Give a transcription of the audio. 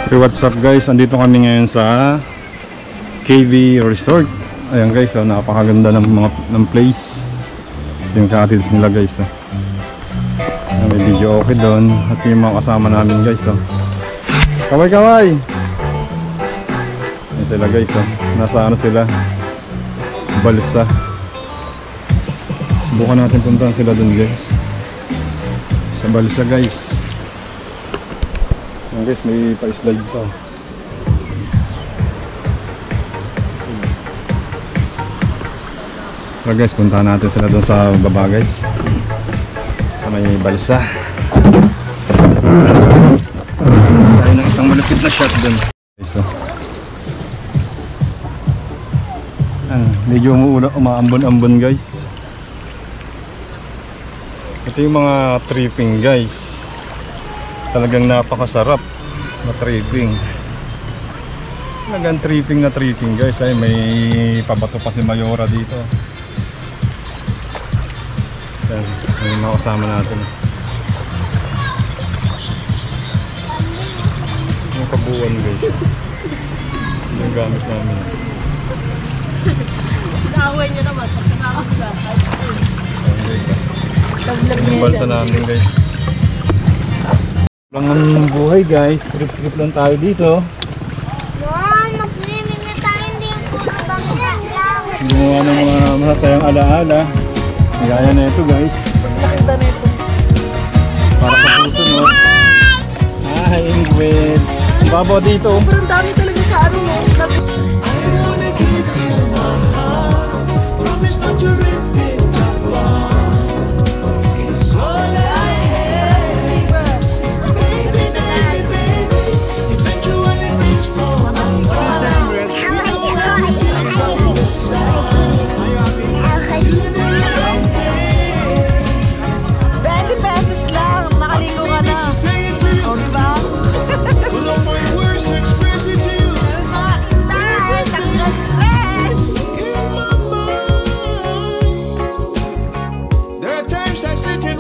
Hey, what's up guys? Andito kami ngayon sa KV Resort. Ayan guys, napakaganda ng place. Ito yung cottages nila guys. May video okay doon. At yung mga kasama namin guys. Kaway kaway! Ayan sila guys. Nasa ano sila? Balsa. Subukan natin puntahan sila doon guys. Sa balsa guys. Ayan guys, may pa-slide pa. So guys, puntahan natin sila doon sa baba guys. Sa may balsa. Tayo ng isang malapit na shot doon. So, medyo umaambon-ambon guys. Ito yung mga tripping guys. Talagang napakasarap na tripping. Talagang tripping na tripping guys. Ay, may pabato pa si Mayora dito. Yan, may mga kasama natin. Yung kabuuan guys. Yung gamit namin. Naaway nyo naman pag nakakasla. Yung balsa namin guys. Ang buhay guys, trip lang tayo dito. Wow, mag-swimming na tayo, hindi yung puro bangyan lang. Gumawa ng mga masasayang alaala. Gaya na ito guys. Nakita na ito. Para sa puso no. Hi Ingrid. Ang babaw dito. Pero ang dami talaga sa ano no. I wanna give you my heart. Promise not to rip it apart. It's all I have. Baby, baby, baby. Eventually things fall apart. You know how I feel from the start. You did the right thing. 20 pesos lang. Nakaligo ka na. To say it to you. O diba? Full of my words to express it to you. In my mind. There are times I sit and